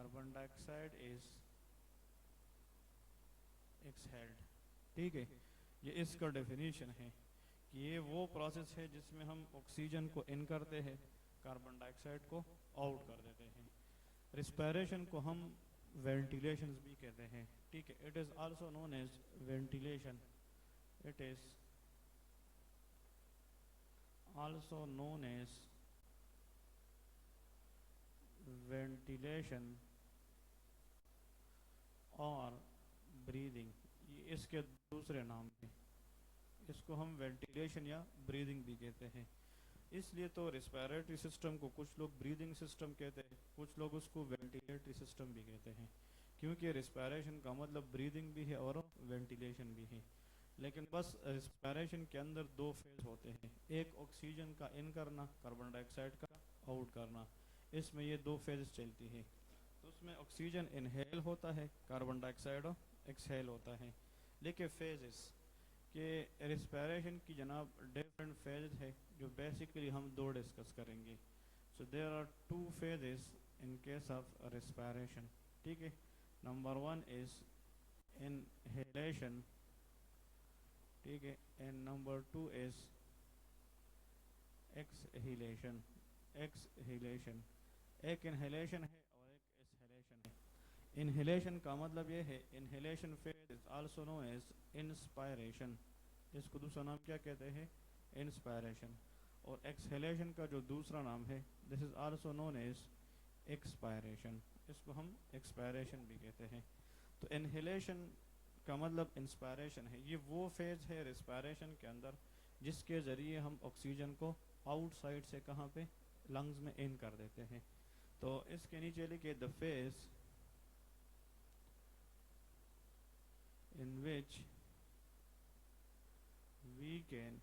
carbon dioxide is exhaled. ٹھیک ہے، یہ اس کا ڈیفینیشن ہے کہ یہ وہ پروسیس ہے جس میں ہم آکسیجن کو ان کرتے ہیں، کاربن ڈائی آکسائڈ کو آؤٹ کر دیتے ہیں. ریسپائریشن کو ہم وینٹیلیشن بھی کہتے ہیں. ٹھیک ہے، it is also known as ventilation. It is also known as ventilation اور بریدنگ. یہ اس کے دوسرے نام ہیں. اس کو ہم وینٹیلیشن یا بریدنگ بھی کہتے ہیں. اس لیے تو ریسپیریٹری سسٹم کو کچھ لوگ بریدنگ سسٹم کہتے ہیں، کچھ لوگ اس کو وینٹیلیٹری سسٹم بھی کہتے ہیں، کیونکہ ریسپیریشن کا مطلب بریدنگ بھی ہے اور وینٹیلیشن بھی ہے. لیکن بس ریسپیریشن کے اندر دو فیز ہوتے ہیں، ایک آکسیجن کا ان کرنا، کاربن ڈائی آکسائڈ کا آؤٹ کرنا. اس میں یہ دو فیز چلتی ہے. تو اس میں آکسیجن انہیل ہوتا ہے، کاربن ڈائی آکسائڈ ایکسہیل ہوتا ہے. لیکن فیزز کہ ریسپیریشن کی جناب ڈفرینٹ فیز ہے جو بیسیکلی ہم دو ڈسکس کریں گے. So there are two phases in case of respiration. ٹھیک ہے، نمبر ون از انہیلیشن. ٹھیک ہے، and number two is exhalation. Exhalation ایک انہیلیشن ہے اور ایک ایکسہیلیشن ہے. انہیلیشن کا مطلب یہ ہے، inhalation phase is also known as inspiration. اس کو دوسرا نام کیا کہتے ہیں؟ انسپائریشن. اور ایکسہیلیشن کا جو دوسرا نام ہے، this is also known as expiration. اس کو ہم ایکسپائریشن بھی کہتے ہیں. تو انہیلیشن کا مطلب انسپائریشن ہے. یہ وہ فیز ہے ریسپائریشن کے اندر جس کے ذریعے ہم آکسیجن کو آؤٹ سائڈ سے کہاں پہ لنگز میں ان کر دیتے ہیں. تو اس کے نیچے لکھے the phase in which we can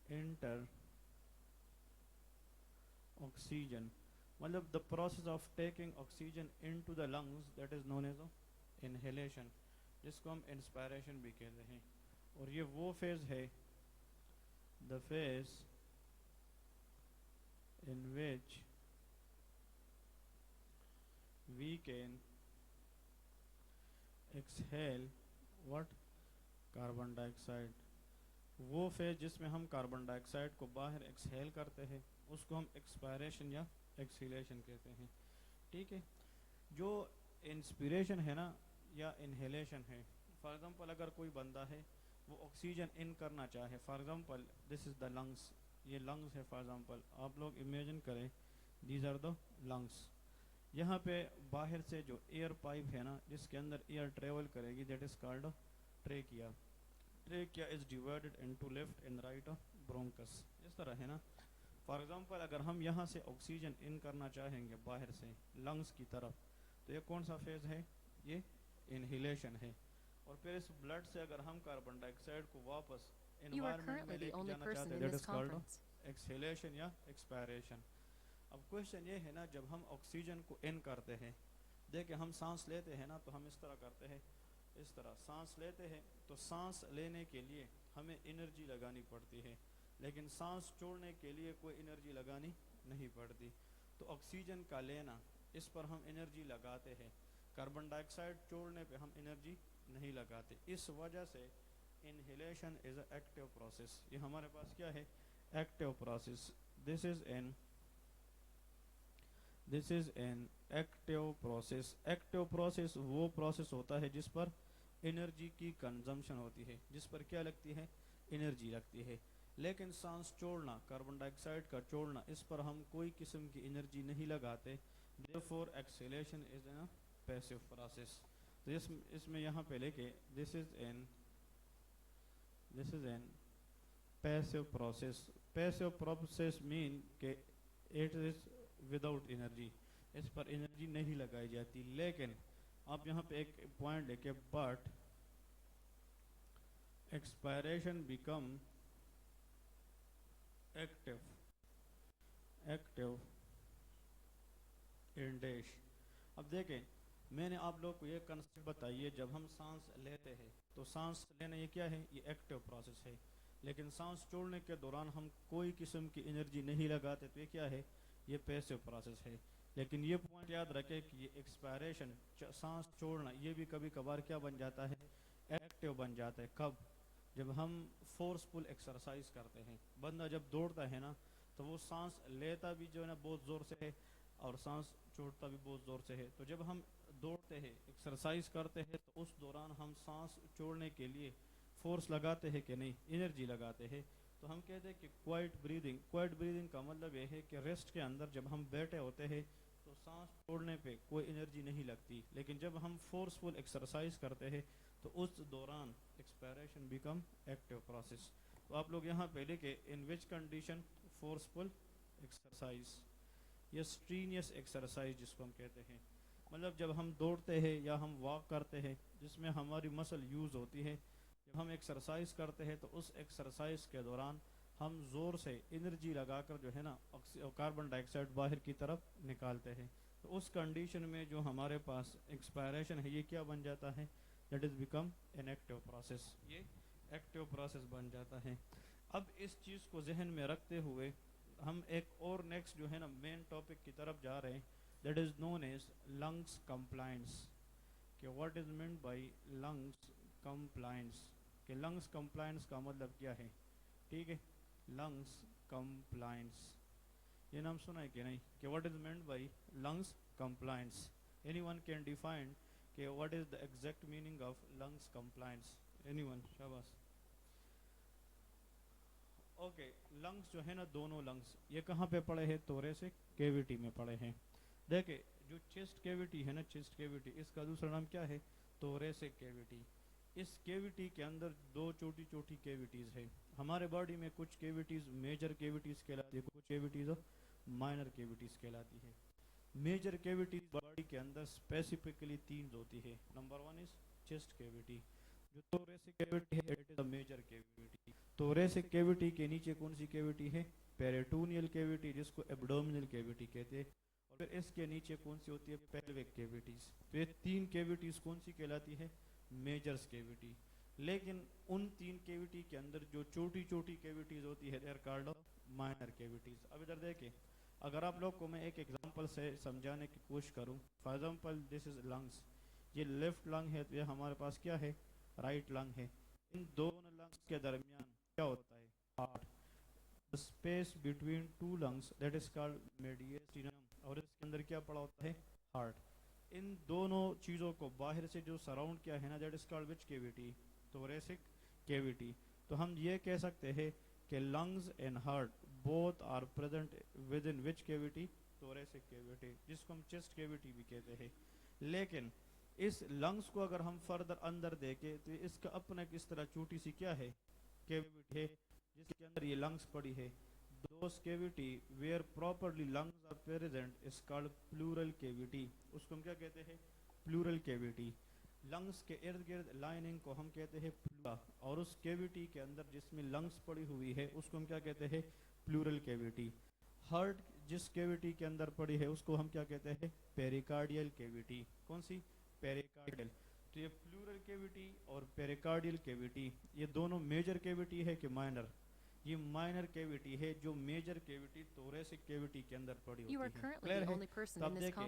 enter oxygen. مطلب the process of taking oxygen into the lungs, that is known as inhalation, جس کو ہم inspiration بھی کہتے ہیں. اور یہ وہ فیز ہے، the phase in which we can exhale what carbon dye oxide. وہ فیز جس میں ہم کاربن ڈائی آکسائڈ کو باہر ایکسہیل کرتے ہیں اس کو ہم ایکسپائریشن یا ایکسہیلیشن کہتے ہیں. ٹھیک ہے، جو انسپیریشن ہے نا یا انہیلیشن ہے، فار ایگزامپل اگر کوئی بندہ ہے وہ آکسیجن ان کرنا چاہے، for example this is the lungs. یہ لنگس ہے. فار ایگزامپل آپ لوگ امیجن کریں، دیز آر دا لنگس. یہاں پہ باہر سے جو ایئر پائپ ہے نا جس کے اندر ایئر ٹریول کرے گی، that is called trachea. Trachea is divided into left and right bronchus. اس طرح ہے نا. فار ایگزامپل اگر ہم یہاں سے آکسیجن ان کرنا چاہیں گے باہر سے لنگس کی طرف، تو یہ کون سا فیز ہے؟ یہ انہیلیشن ہے. اور پھر اس بلڈ سے اگر ہم کاربن ڈائی آکسائڈ کو واپس انوائرمنٹ میں لے کے جانا چاہتے ہیں، دیٹ از کالڈ ایکسہیلیشن یا ایکسپائریشن. اب کوشچن یہ ہے نا، جب ہم آکسیجن کو ان کرتے ہیں، دیکھیں ہم سانس لیتے ہیں نا تو ہم اس طرح کرتے ہیں، اس طرح سانس لیتے ہیں. تو سانس لینے کے لیے ہمیں انرجی لگانی پڑتی ہے، لیکن سانس چھوڑنے کے لیے کوئی انرجی لگانی نہیں پڑتی. تو آکسیجن کا لینا، اس پر ہم انرجی لگاتے ہیں. کاربن ڈائی آکسائڈ چھوڑنے پہ ہم انرجی نہیں لگاتے. اس وجہ سے انہیلیشن از اے ایکٹیو پروسیس. یہ ہمارے پاس کیا ہے؟ Active process. This is an active process. Active process وہ پروسیس ہوتا ہے جس پر انرجی کی کنزمپشن ہوتی ہے، جس پر کیا لگتی ہے؟ انرجی لگتی ہے. لیکن سانس چھوڑنا، کاربن ڈائی آکسائڈ کا چھوڑنا، اس پر ہم کوئی قسم کی انرجی نہیں لگاتے. therefore exhalation is a passive process. تو اس میں یہاں پہ لے کے this is a passive process. Passive process mean کہ اٹ از وداؤٹ انرجی، اس پر انرجی نہیں لگائی جاتی. لیکن آپ یہاں پہ ایک پوائنٹ ہے کہ but expiration become active in dash. اب دیکھیں میں نے آپ لوگ کو یہ کنسپٹ بتائی ہے، جب ہم سانس لیتے ہیں تو سانس لینا یہ کیا ہے؟ یہ ایکٹیو پروسیس ہے. لیکن سانس چھوڑنے کے دوران ہم کوئی قسم کی انرجی نہیں لگاتے، تو یہ کیا ہے؟ یہ پیسیو پروسیس ہے. لیکن یہ پوائنٹ یاد رکھے کہ یہ ایکسپائریشن سانس چھوڑنا یہ بھی کبھی کبھار کیا بن جاتا ہے، ایکٹیو بن جاتا ہے. کب؟ جب ہم فورسفل ایکسرسائز کرتے ہیں. بندہ جب دوڑتا ہے نا تو وہ سانس لیتا بھی جو ہے نا بہت زور سے ہے اور سانس چھوڑتا بھی بہت زور سے ہے. تو جب ہم دوڑتے ہیں ایکسرسائز کرتے ہیں تو اس دوران ہم سانس چھوڑنے کے لیے فورس لگاتے ہیں کہ نہیں، انرجی لگاتے ہیں. تو ہم کہتے ہیں کہ کوائٹ بریدنگ کا مطلب یہ ہے کہ ریسٹ کے اندر جب ہم بیٹھے ہوتے ہیں تو سانس چھوڑنے پہ کوئی انرجی نہیں لگتی، لیکن جب ہم فورسفل ایکسرسائز کرتے ہیں تو اس دوران ایکسپائریشن بیکم ایکٹیو پروسیس. تو آپ لوگ یہاں پہ لکھے ان وچ کنڈیشن فورسفل ایکسرسائز، یہ اسٹرینیس ایکسرسائز جس کو ہم کہتے ہیں. مطلب جب ہم دوڑتے ہیں یا ہم واک کرتے ہیں جس میں ہماری مسل یوز ہوتی ہے، جب ہم ایکسرسائز کرتے ہیں تو اس ایکسرسائز کے دوران ہم زور سے انرجی لگا کر جو ہے نا کاربن ڈائی آکسائڈ باہر کی طرف نکالتے ہیں. تو اس کنڈیشن میں جو ہمارے پاس ایکسپائریشن ہے یہ کیا بن جاتا ہے، that is become an active process. یہ ایکٹیو پروسیس بن جاتا ہے. اب اس چیز کو ذہن میں رکھتے ہوئے ہم ایک اور نیکسٹ جو ہے نا مین ٹاپک کی طرف جا رہے ہیں، that is known as lungs compliance. کہ what is meant by lungs compliance, کہ لنگس کمپلائنس کا مطلب کیا ہے. ٹھیک ہے، لنگس کمپلائنس یہ نام سنا ہے کہ نہیں، کہ what is meant by lungs compliance. Anyone can define کہ what is the exact meaning of lungs compliance. Anyone, شاباش. اوکے، لنگس جو ہے نا دونوں لنگس یہ کہاں پہ پڑے ہیں، توریسک کیویٹی میں پڑے ہیں. دیکھیں جو چیسٹ کیویٹی ہے نا، چیسٹ کیویٹی اس کا دوسرا نام کیا ہے، توریسک کیویٹی. اس کیویٹی کے اندر دو چھوٹی چھوٹی کیویٹیز ہیں. ہمارے باڈی میں کچھ کیویٹیز میجر کیویٹیز کہلاتی ہے، کچھ کیویٹیز مائنر کیویٹیز کہلاتی ہے. میجر کیویٹیز باڈی کے اندر اسپیسیفکلی تین ہوتی ہے. Number one is chest cavity. جو توریسک کیویٹی ہے it is a major cavity. Thoracic cavity کے نیچے کون سی کیویٹی ہے، پیریٹونیل کیویٹی جس کو ایبڈومینل کیویٹی کہتے ہیں. اور پھر اس کے نیچے کون سی ہوتی ہے، پیلوک کیویٹیز. تو یہ تین کیویٹیز کون سی کہلاتی ہے، میجرز کیویٹی. لیکن ان تین کیویٹی کے اندر جو چھوٹی چھوٹی کیویٹیز ہوتی ہے دے آر کالڈ مائنر کیویٹیز. اب ادھر دیکھیں، اگر آپ لوگ کو میں ایک ایگزامپل سے سمجھانے کی کوشش کروں. For example this is lungs, یہ لیفٹ لنگ ہے تو یہ ہمارے پاس کیا ہے، رائٹ لنگ ہے. ان دونوں لنگس کے درمیان کیا ہوتا ہے، heart. the space between two lungs that is called mediastinum. اور اس کے اندر کیا پڑا ہوتا ہے، ہارٹ. ان دونوں چیزوں کو باہر سے جو سراؤنڈ کیا ہے نا that is called which cavity, thoracic cavity. تو ہم یہ کہہ سکتے ہیں کہ lungs and heart both are present within which cavity, thoracic cavity جس کو ہم چیسٹ کیویٹی بھی کہتے ہیں. لیکن اس لنگس کو اگر ہم فردر اندر دیکھیں تو اس کا اپنا کس طرح چھوٹی سی کیا ہے، کیویٹی ہے جس کے اندر یہ لنگس پڑی ہے. those cavity where properly lungs are present is called pleural cavity. اس کو ہم کیا کہتے ہیں، pleural cavity. لنگس کے ارد گرد لائننگ کو ہم کہتے ہیں پلورا، اور اس کیویٹی کے اندر جس میں لنگس پڑی ہوئی ہے اس کو ہم کیا کہتے ہیں، پلورل کیویٹی. ہارٹ جس کیویٹی کے اندر پڑی ہے اس کو ہم کیا کہتے ہیں، پیریکارڈیل کیویٹی. کون سی، پیریکارڈیل. تو یہ پلورل کیویٹی اور پیریکارڈیل کیویٹی یہ دونوں میجر کیویٹی ہے کہ مائنر، یہ مائنر کیویٹی ہے جو میجر کیویٹی توریسک کیویٹی کے اندر پڑی ہوتی ہے. کلیئر ہے؟ تب دیکھیں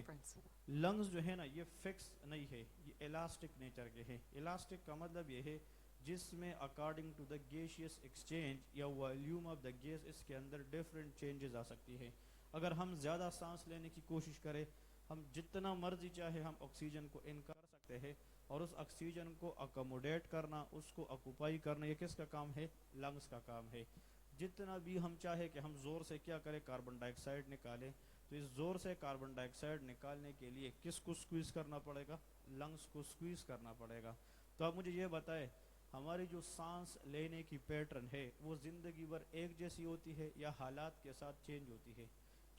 لنگز جو ہے نا یہ فکس نہیں ہے، یہ الاسٹک نیچر کے ہے. الاسٹک کا مطلب یہ ہے جس میں according to the gaseous exchange یا والیوم آف دا گیس اس کے اندر ڈفرینٹ چینجز آ سکتی ہے. اگر ہم زیادہ سانس لینے کی کوشش کریں، ہم جتنا مرضی چاہے ہم آکسیجن کو ان کر سکتے ہیں، اور اس آکسیجن کو اکوموڈیٹ کرنا، اس کو آکوپائی کرنا، یہ کس کا کام ہے، لنگس کا کام ہے. جتنا بھی ہم چاہے کہ ہم زور سے کیا کریں، کاربن ڈائی آکسائڈ نکالیں، تو اس زور سے کاربن ڈائی آکسائڈ نکالنے کے لیے کس کو سکویز کرنا پڑے گا، لنگس کو سکویز کرنا پڑے گا. تو آپ مجھے یہ بتائیں ہماری جو سانس لینے کی پیٹرن ہے وہ زندگی بھر ایک جیسی ہوتی ہے یا حالات کے ساتھ چینج ہوتی ہے،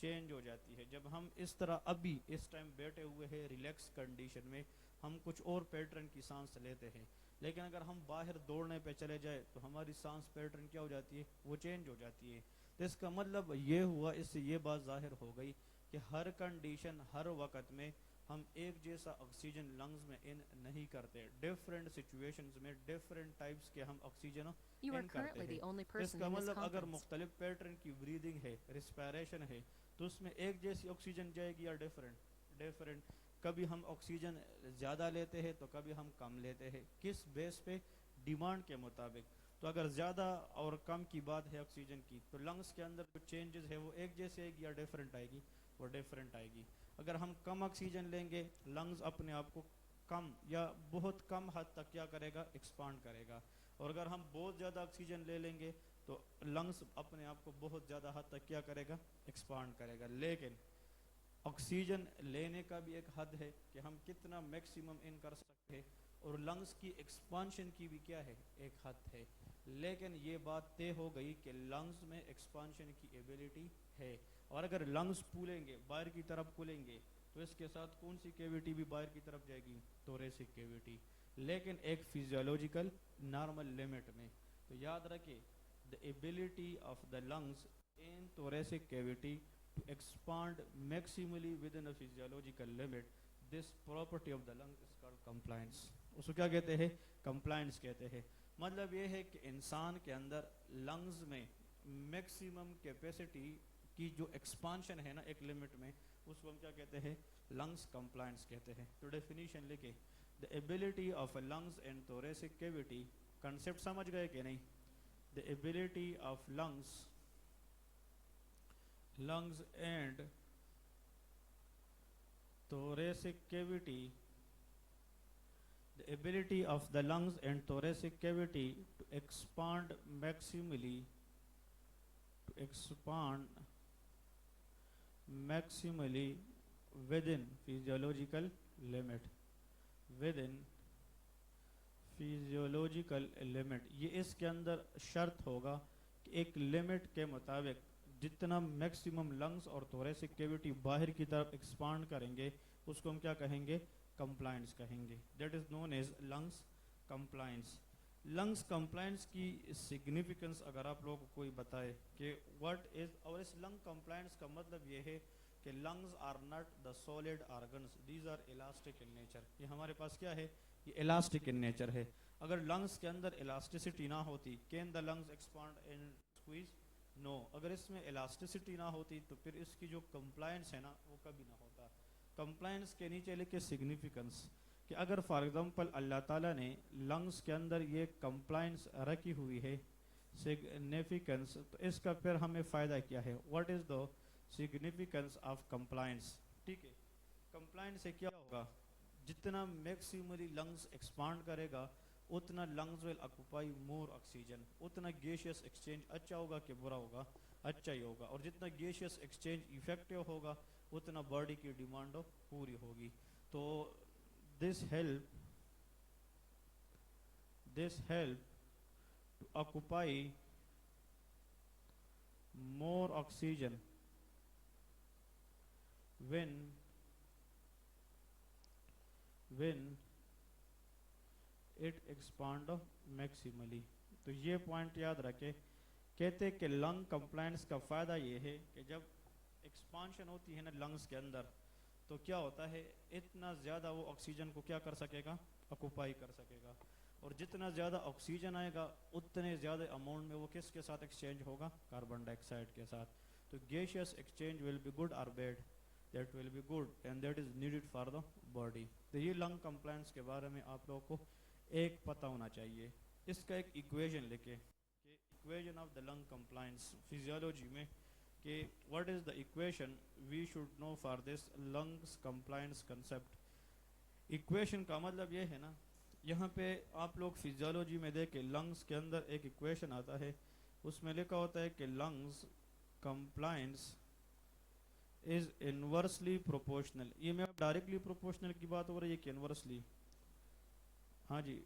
چینج ہو جاتی ہے. جب ہم اس طرح ابھی اس ٹائم بیٹھے ہوئے ہیں ریلیکس کنڈیشن میں، ہم کچھ اور پیٹرن کی سانس لیتے ہیں. لیکن اگر ہم باہر دوڑنے پہ چلے جائے تو ہماری سانس پیٹرن کیا ہو جاتی ہے، وہ چینج ہو جاتی ہے. تو اس کا مطلب یہ ہوا، اس سے یہ بات ظاہر ہو گئی کہ ہر کنڈیشن، ہر وقت میں ہم ایک جیسا آکسیجن لنگز میں ان نہیں کرتے. ڈفرینٹ سچویشنز میں ڈفرینٹ ٹائپس کے ہم آکسیجن ان کرتے ہیں. اس کا مطلب اگر مختلف پیٹرن کی بریدنگ ہے، ریسپائریشن ہے، تو اس میں ایک جیسی آکسیجن جائے گی یا ڈیفرنٹ. کبھی ہم آکسیجن زیادہ لیتے ہیں تو کبھی ہم کم لیتے ہیں. کس بیس پہ؟ ڈیمانڈ کے مطابق. تو اگر زیادہ اور کم کی بات ہے آکسیجن کی تو لنگس کے اندر جو چینجز ہے وہ ایک جیسے آئے گی یا ڈیفرنٹ آئے گی؟ وہ ڈیفرنٹ آئے گی. اگر ہم کم آکسیجن لیں گے لنگز اپنے آپ کو کم یا بہت کم حد تک کیا کرے گا؟ ایکسپانڈ کرے گا. اور اگر ہم بہت زیادہ آکسیجن لے لیں گے تو لنگس اپنے آپ کو بہت زیادہ حد تک کیا کرے گا؟ ایکسپانڈ کرے گا. لیکن آکسیجن لینے کا بھی ایک حد ہے کہ ہم کتنا میکسیمم ان کر سکتے ہیں, اور لنگس کی ایکسپانشن کی بھی کیا ہے؟ ایک حد ہے. لیکن یہ بات طے ہو گئی کہ لنگس میں ایکسپانشن کی ایبیلٹی ہے, اور اگر لنگس پھولیں گے باہر کی طرف کھلیں گے تو اس کے ساتھ کون سی کیویٹی بھی باہر کی طرف جائے گی؟ توریسک کیویٹی, لیکن ایک فیزیولوجیکل نارمل لمٹ میں. تو یاد رکھیں the ability of the lungs in thoracic cavity to expand maximally within a physiological limit, this property of the lung is called compliance. اس کو کیا کہتے ہیں؟ compliance کہتے ہیں. مطلب یہ ہے کہ انسان کے اندر لنگز میں میکسیمم کیپیسٹی کی جو ایکسپانشن ہے نا ایک لمٹ میں, اس کو ہم کیا کہتے ہیں؟ لنگز کمپلائنس کہتے ہیں. تو ڈیفینیشن لکھے, the ability of a lungs and thoracic cavity, concept سمجھ گئے کہ نہیں؟ the ability of lungs and thoracic cavity, the ability of the lungs and thoracic cavity to expand maximally within physiological limit, یہ اس کے اندر شرط ہوگا کہ ایک لمٹ کے مطابق جتنا میکسیمم لنگس اور توریسک کیویٹی باہر کی طرف ایکسپانڈ کریں گے اس کو ہم کیا کہیں گے؟ کمپلائنس کہیں گے. That is known as lungs compliance. Lungs compliance کی سگنیفیکنس اگر آپ لوگوں کو کوئی بتائے کہ واٹ از, اور اس لنگ کمپلائنس کا مطلب یہ ہے کہ lungs are not the solid organs, these are elastic in nature. یہ ہمارے پاس کیا ہے؟ یہ الاسٹک ان نیچر ہے. اگر لنگز کے اندر الاسٹیسٹی نہ ہوتی, can the lungs expand and squeeze? No. اگر اس میں الاسٹیسٹی نہ ہوتی تو پھر اس کی جو کمپلائنس ہے نا وہ کبھی نہ ہوتا. کمپلائنس کے نیچے لکھے سگنیفیکنس, کہ اگر فار ایگزامپل اللہ تعالیٰ نے لنگز کے اندر یہ کمپلائنس رکھی ہوئی ہے سگنیفیکنس, تو اس کا پھر ہمیں فائدہ کیا ہے؟ What is the significance of compliance? ٹھیک ہے, کمپلائنس سے کیا ہوگا؟ جتنا میکسیملی لنگز ایکسپانڈ کرے گا اتنا lungs will occupy more oxygen, اتنا گیشیس ایکسچینج اچھا ہوگا کہ برا ہوگا؟ اچھا ہی ہوگا. اور جتنا گیشیس ایکسچینج ایفیکٹیو ہوگا اتنا باڈی کی ڈیمانڈ پوری ہوگی. تو this help to occupy more oxygen when it expand maximally. تو یہ پوائنٹ یاد رکھے, کہتے کہ لنگ کمپلائنس کا فائدہ یہ ہے کہ جب ایکسپانشن ہوتی ہے نا لنگس کے اندر تو کیا ہوتا ہے, اتنا زیادہ وہ آکسیجن کو کیا کر سکے گا؟ آکوپائی کر سکے گا. اور جتنا زیادہ آکسیجن آئے گا اتنے زیادہ اماؤنٹ میں وہ کس کے ساتھ ایکسچینج ہوگا؟ کاربن ڈائی آکسائڈ کے ساتھ. تو gaseous exchange will be good اور bad? That will be good and that is needed for the body. تو یہ لنگ کمپلائنس کے بارے میں آپ لوگوں کو ایک پتہ ہونا چاہیے. اس کا ایک ایکویژن لکھے کہ equation of the lung compliance physiology میں, کہ what is the equation we should know for this lungs compliance concept. Equation کا مطلب یہ ہے نا, یہاں پہ آپ لوگ فزیولوجی میں دیکھیں لنگس کے اندر ایک ایکویشن آتا ہے, اس میں لکھا ہوتا ہے کہ lungs compliance is inversely proportional. یہ میں ڈائریکٹلی پروپورشنل کی بات ہو رہی ہے کہ انورسلی؟ ہاں جی,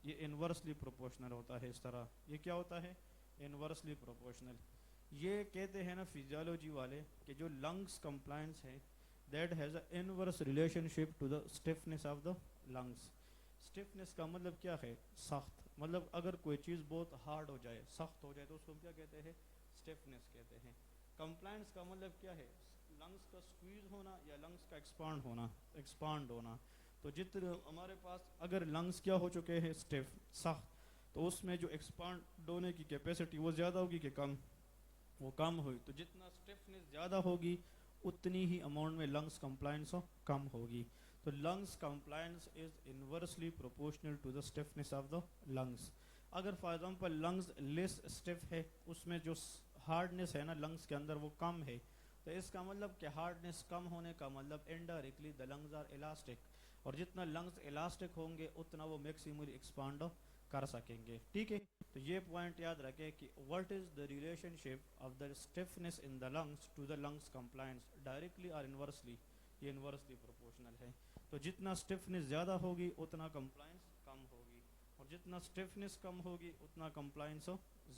یہ انورسلی پروپورشنل ہوتا ہے. اس طرح یہ کیا ہوتا ہے؟ Inversely proportional. یہ کہتے ہیں نا فزیولوجی والے کہ جو لنگس کمپلائنس ہے that has a inverse relationship to the stiffness of the lungs. Stiffness کا مطلب کیا ہے؟ سخت. مطلب اگر کوئی چیز بہت ہارڈ ہو جائے, سخت ہو جائے, تو اس کو ہم کیا کہتے ہیں؟ اسٹفنس کہتے ہیں. کمپلائنس کا مطلب کیا ہے؟ لنگس کا سکویز ہونا یا لنگس کا ایکسپانڈ ہونا. تو جتنے ہمارے پاس اگر لنگس کیا ہو چکے ہیں؟ اسٹف, سخت, تو اس میں جو ایکسپانڈ ہونے کی کیپیسٹی وہ زیادہ ہوگی کہ کم؟ وہ کم ہوئی. تو جتنا اسٹفنس زیادہ ہوگی اتنی ہی اماؤنٹ میں لنگس کمپلائنس کم ہوگی. تو lungs compliance is inversely proportional to the stiffness of the lungs. اگر for example lungs less stiff ہے, اس میں جو ہارڈنس ہے نا لنگس کے اندر وہ کم ہے, تو اس کا مطلب کہ ہارڈنس کم ہونے کا مطلب indirectly the lungs are elastic, اور جتنا لنگز الاسٹک ہوں گے اتنا وہ میکسیملی ایکسپانڈ کر سکیں گے. ٹھیک ہے, تو یہ پوائنٹ یاد رکھیں کہ what is the relationship of the stiffness in the lungs to the lungs compliance, directly اور انورسلی. یہ انورسلی پروپورشنل ہے. تو جتنا اسٹفنس زیادہ ہوگی اتنا کمپلائنس کم ہوگی, اور جتنا اسٹفنس کم ہوگی اتنا کمپلائنس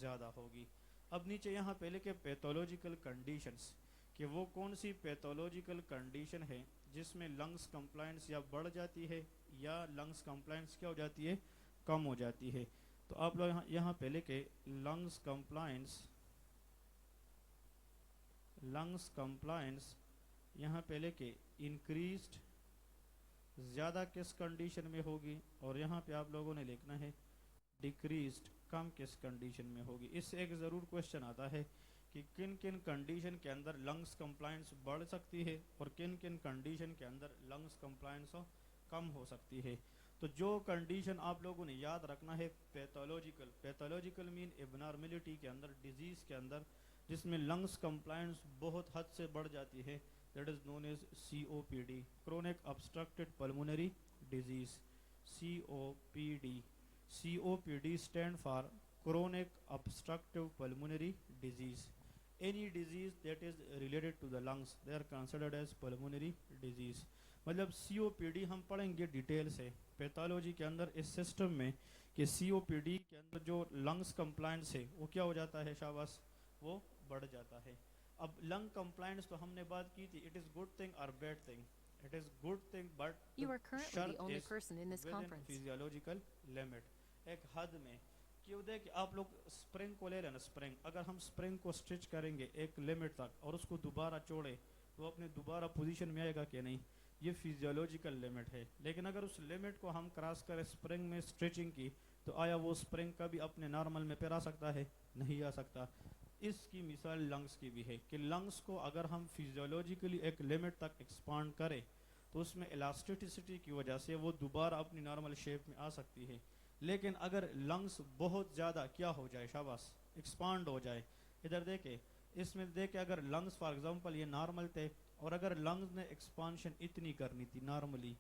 زیادہ ہوگی. اب نیچے یہاں پہ لکھے پیتھولوجیکل کنڈیشنز, کہ وہ کون سی پیتھولوجیکل کنڈیشن ہے جس میں لنگس کمپلائنس یا بڑھ جاتی ہے یا لنگس کمپلائنس کیا ہو جاتی ہے, کم ہو جاتی ہے. تو آپ لوگ یہاں پہ لکھے لنگس کمپلائنس یہاں پہ لکھے انکریزڈ زیادہ کس کنڈیشن میں ہوگی, اور یہاں پہ آپ لوگوں نے لکھنا ہے ڈیکریزڈ کم کس کنڈیشن میں ہوگی. اس سے ایک ضرور کوشچن آتا ہے کہ کن کن کنڈیشن کے اندر لنگس کمپلائنس بڑھ سکتی ہے اور کن کن کنڈیشن کے اندر لنگس کمپلائنس کم ہو سکتی ہے. تو جو کنڈیشن آپ لوگوں نے یاد رکھنا ہے پیتھولوجیکل مین ابنارملٹی کے اندر, ڈیزیز کے اندر جس میں لنگس کمپلائنس بہت حد سے بڑھ جاتی ہے, that is known as COPD, chronic obstructed pulmonary disease. COPD stand for chronic obstructive pulmonary disease. Any disease that is related to the lungs, they are considered as pulmonary disease. مطلب COPD ہم پڑھیں گے detail سے pathology کے اندر اس system میں, کہ COPD کے اندر جو لنگس کمپلائنس ہے وہ کیا ہو جاتا ہے شاباش, وہ بڑھ جاتا ہے. اب لنگ کمپلائنس تو ہم نے بات کی تھی, اٹ از گڈ تھنگ اور bad thing. It is good thing but You are currently the شرط only is person in this with in conference. Physiological limit, ایک حد میں. کیوں دے کہ آپ لوگ اسپرنگ کو لے لینا, اسپرنگ اگر ہم اسپرنگ کو اسٹچ کریں گے ایک لمٹ تک اور اس کو دوبارہ چھوڑے تو اپنے دوبارہ پوزیشن میں آئے گا کہ نہیں, یہ فیزیولوجیکل لمٹ ہے. لیکن اگر اس لمٹ کو ہم کراس کریں اسپرنگ میں اسٹریچنگ کی, تو آیا وہ اسپرنگ کبھی اپنے نارمل میں پھر آ سکتا ہے, نہیں آ سکتا. اس کی مثال لنگس کی بھی ہے کہ لنگس کو اگر ہم فیزیولوجیکلی ایک لمٹ تک ایکسپانڈ کریں تو اس میں الاسٹیسٹی کی وجہ سے وہ دوبارہ اپنی نارمل شیپ میں آ سکتی ہے. لیکن اگر لنگس بہت زیادہ کیا ہو جائے شاباش, ایکسپانڈ ہو جائے, ادھر دیکھیں اس میں دیکھیں اگر لنگس فار ایگزامپل یہ نارمل تھے اور اگر لنگس نے ایکسپانشن اتنی کرنی تھی نارملی,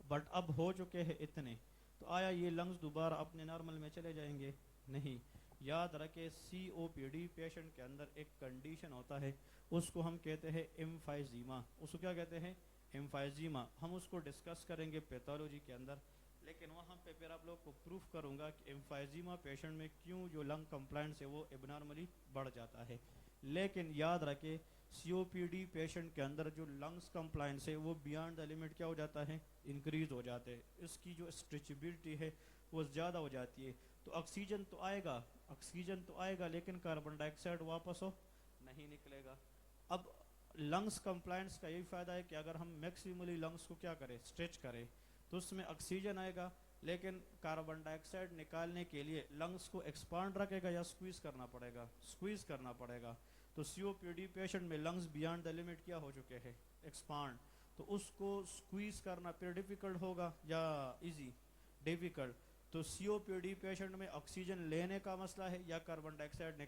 بٹ اب ہو چکے ہیں اتنے, تو آیا یہ لنگس دوبارہ اپنے نارمل میں چلے جائیں گے, نہیں. یاد رکھے COPD پیشنٹ کے اندر ایک کنڈیشن ہوتا ہے, اس کو ہم کہتے ہیں ایمفائزیما. اس کو کیا کہتے ہیں, ایمفائزیما. ہم اس کو ڈسکس کریں گے پیتھولوجی کے اندر, لیکن وہاں پہ پھر آپ لوگ کو پروف کروں گا کہ ایمفائزیما پیشنٹ میں کیوں جو لنگ کمپلائنس ہے وہ ابنارملی بڑھ جاتا ہے. لیکن یاد رکھے COPD پیشنٹ کے اندر جو لنگس کمپلائنس ہے وہ بیانڈ دا لمٹ کیا ہو جاتا ہے, انکریز ہو جاتے ہیں. اس کی جو اسٹریچبلٹی ہے وہ زیادہ ہو جاتی ہے. تو آکسیجن تو آئے گا لیکن کاربن ڈائی آکسائڈ واپس نہیں نکلے گا. اب لنگس کمپلائنس کا یہی فائدہ ہے کہ اگر ہم میکسیملی لنگس کو کیا کریں, اسٹریچ کریں, تو اس میں آکسیجن آئے گا, لیکن کاربن ڈائی آکسائڈ نکالنے کے لیے لنگس کو ایکسپانڈ رکھے گا یا سکویز کرنا پڑے گا. تو COPD پیشنٹ میں لنگس بیانڈ دا لمٹ کیا ہو چکے ہیں, ایکسپانڈ. تو اس کو سکویز کرنا پھر ڈیفیکلٹ ہوگا یا ایزی, ڈیفیکلٹ. تو COPD پیشنٹ میں آکسیجن لینے کا مسئلہ ہے یا کاربن ڈائی آکسائڈ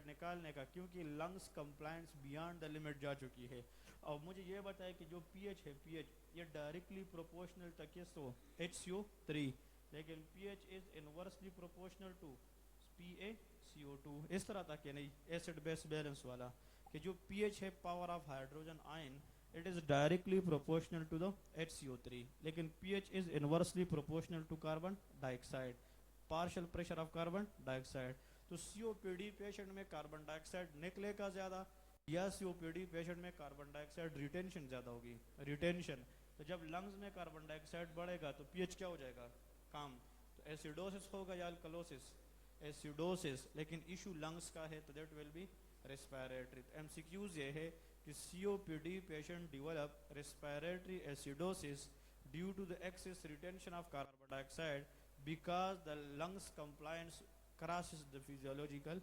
نکالنے کا, کیونکہ lungs compliance beyond the limit جا چکی ہے. اور مجھے یہ بتائے کہ جو pH ہے, یہ ڈائریکٹلی پروپورشنل تک کس تو HCO3, لیکن pH is inversely proportional to PaCO2. اس طرح تک کہ نہیں, ایسڈ بیس بیلنس والا, کہ جو pH ہے power of hydrogen ion, it is directly proportional to the HCO3, لیکن pH is inversely proportional to carbon dioxide, partial pressure of carbon dioxide. تو COPD پیشنٹ میں کاربن ڈائی آکسائڈ نکلے کا زیادہ یا COPD پیشنٹ میں کاربن ڈائی oxide retention زیادہ ہوگی, ریٹینشن. تو جب لنگز میں کاربن ڈائی آکسائڈ بڑھے گا تو pH کیا ہو جائے گا, کم. تو ایسیڈوسس ہوگا یا الکلوسس, ایسیڈوسس. لیکن ایشو لنگس کا ہے تو that will be respiratory. MCQs یہ ہے کہ COPD patient develop respiratory acidosis due to the excess retention of carbon dioxide because the lungs compliance crosses the physiological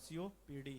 COPD।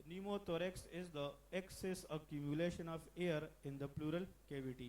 Pneumothorax is the excess accumulation of air in the pleural cavity।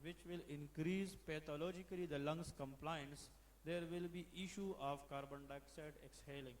which will increase pathologically the lungs compliance, there will be issue of carbon dioxide exhaling।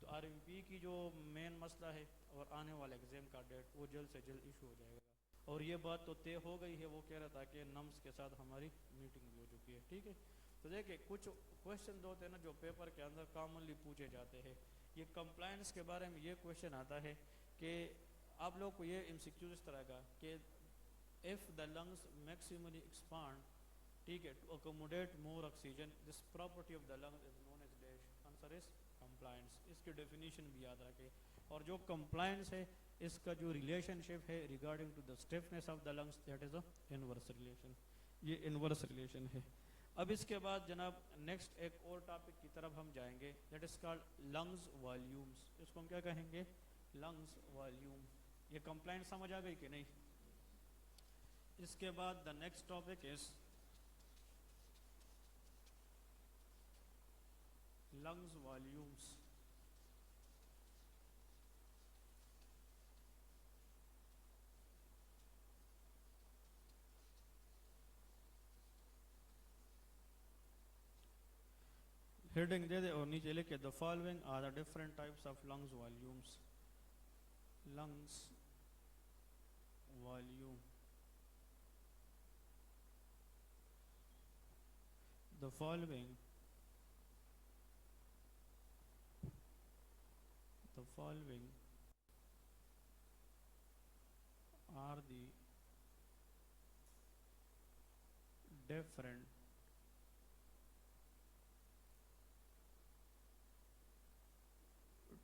تو are M P کی جو مین مسئلہ ہے اور آنے والا exam کا date وہ جلد سے جلد ایشو ہو جائے گا، اور یہ بات تو طے ہو گئی ہے، وہ کہہ رہا تھا کہ نمس کے ساتھ ہماری میٹنگ بھی ہو چکی ہے، ٹھیک ہے۔ تو دیکھیں کچھ کوشچن ہوتے ہیں نا جو پیپر کے اندر کامنلی پوچھے جاتے ہیں، یہ کمپلائنس کے بارے میں یہ کوشچن آتا ہے کہ آپ لوگ کو یہ ایم سی کیو اس طرح کا کہ if the lungs maximally expand، ٹھیک ہے، to accommodate more oxygen this property of the lungs is known as dash، answer is compliance۔ اس کی ڈیفینیشن بھی یاد رکھے، اور جو compliance ہے اس کا جو ریلیشن شپ ہے regarding to the stiffness of the lungs that is a inverse relation، یہ انورس ریلیشن ہے۔ اب اس کے بعد جناب نیکسٹ ایک اور ٹاپک کی طرف ہم جائیں گے that is called lungs volumes, اس کو ہم کیا کہیں گے؟ Lungs volume. یہ کمپلائنٹ سمجھ آ گئی کہ نہیں؟ اس کے بعد the next topic is lungs volumes. Heading دے دے اور نیچے لکھے the following are the different types of lungs volumes۔ lungs volume، the following are the different